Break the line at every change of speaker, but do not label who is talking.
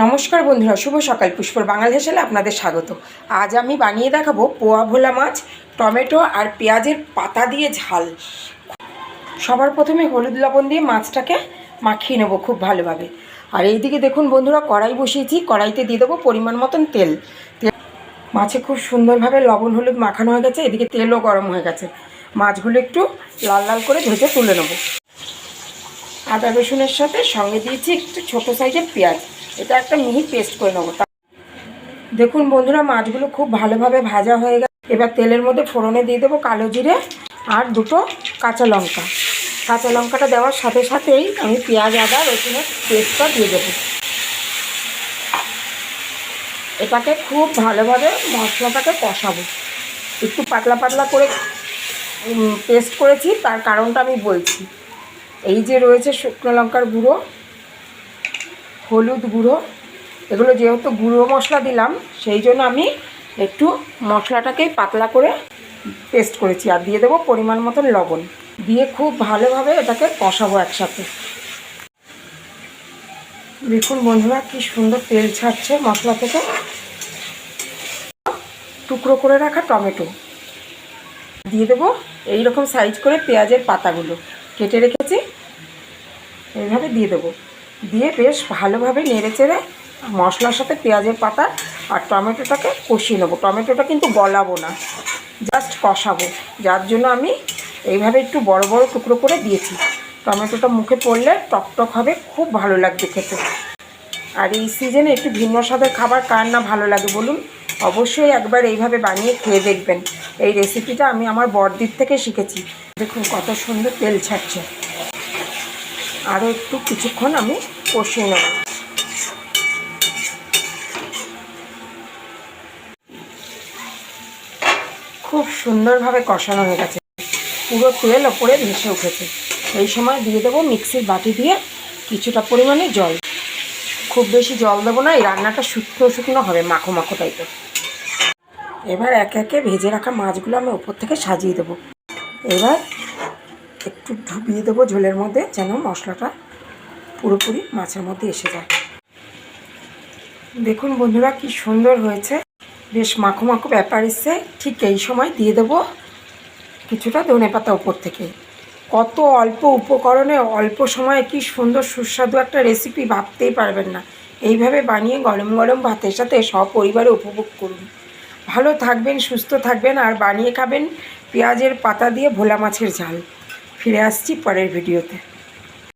নমস্কার বন্ধুরা, শুভ সকাল। পুষ্পর বাঙাল হেসেলে আপনাদের স্বাগত। আজ আমি বানিয়ে দেখাবো পোয়া ভোলা মাছ, টমেটো আর পেঁয়াজের পাতা দিয়ে ঝাল। সবার প্রথমে হলুদ লবণ দিয়ে মাছটাকে মাখিয়ে নেবো খুব ভালোভাবে। আর এইদিকে দেখুন বন্ধুরা, কড়াই বসিয়েছি। কড়াইতে দিয়ে দেবো পরিমাণ মতন তেল। মাছে খুব সুন্দরভাবে লবণ হলুদ মাখানো হয়ে গেছে। এদিকে তেলও গরম হয়ে গেছে। মাছগুলো একটু লাল লাল করে ভেজে তুলে নেবো। আদা রসুনের সাথে সঙ্গে দিয়েছি একটু ছোটো সাইজের পেঁয়াজ। এটা একটা মিহি পেস্ট করে নেবো। দেখুন বন্ধুরা, মাছগুলো খুব ভালোভাবে ভাজা হয়ে গেছে। এবার তেলের মধ্যে ফোড়নে দিয়ে দেবো কালো জিরে আর দুটো কাঁচা লঙ্কা। কাঁচা লঙ্কাটা দেওয়ার সাথে সাথেই আমি পেঁয়াজ আদা রসুনের পেস্টটা দিয়ে দেবো। এটাকে খুব ভালোভাবে মশলাটাকে কষাবো। একটু পাতলা পাতলা করে পেস্ট করেছি, তার কারণটা আমি বলছি। এই যে রয়েছে শুকনো লঙ্কার গুঁড়ো, হলুদ গুঁড়ো, এগুলো যেহেতু গুঁড়ো মশলা দিলাম সেই জন্য আমি একটু মশলাটাকেই পাতলা করে পেস্ট করেছি। আর দিয়ে দেবো পরিমাণ মতন লবণ। দিয়ে খুব ভালোভাবে এটাকে কষাবো একসাথে। দেখুন বন্ধুরা, কি সুন্দর তেল ছাড়ছে মশলা থেকে। টুকরো করে রাখা টমেটো দিয়ে দেবো। এইরকম সাইজ করে পেঁয়াজের পাতাগুলো কেটে রেখেছি, এইভাবে দিয়ে দেবো। দিয়ে বেশ ভালোভাবে নেড়ে চেড়ে মশলার সাথে পেঁয়াজের পাতা আর টমেটোটাকে কষিয়ে নেবো। টমেটোটা কিন্তু গলাবো না, জাস্ট কষাবো। যার জন্য আমি এইভাবে একটু বড় বড় টুকরো করে দিয়েছি। টমেটোটা মুখে পড়লে টকটক হবে, খুব ভালো লাগবে খেতে। আর এই সিজনে একটু ভিন্ন স্বাদের খাবার কার না ভালো লাগে বলুন? অবশ্যই একবার এইভাবে বানিয়ে খেয়ে দেখবেন। এই রেসিপিটা আমি আমার বড়দির থেকে শিখেছি। দেখুন কত সুন্দর তেল ছাড়ছে। আরও একটু কিছুক্ষণ আমি কষিয়ে নেব। খুব সুন্দরভাবে কষানো হয়ে গেছে, পুরো তেল ওপরে ভেসে উঠেছে। এই সময় দিয়ে দেবো মিক্সির বাটি দিয়ে কিছুটা পরিমাণে জল। খুব বেশি জল দেবো না, এই রান্নাটা শুকনো শুকনো হবে, মাখো মাখো টাইপের। এবার একে একে ভেজে রাখা মাছগুলো আমি ওপর থেকে সাজিয়ে দেবো। এবার একটু ডুবিয়ে দেবো ঝোলের মধ্যে, যেন মশলাটা পুরোপুরি মাছের মধ্যে এসে যায়। দেখুন বন্ধুরা, কি সুন্দর হয়েছে, বেশ মাখো মাখো ব্যাপার এসছে। ঠিক এই সময় দিয়ে দেবো কিছুটা ধনেপাতা ওপর থেকে। কত অল্প উপকরণে অল্প সময়ে কি সুন্দর সুস্বাদু একটা রেসিপি, ভাবতেই পারবেন না। এইভাবে বানিয়ে গরম গরম ভাতের সাথে সপরিবারে উপভোগ করুন। ভালো থাকবেন, সুস্থ থাকবেন, আর বানিয়ে খাবেন পেঁয়াজের পাতা দিয়ে ভোলা মাছের ঝাল। ফিরে আসছি পরের ভিডিওতে।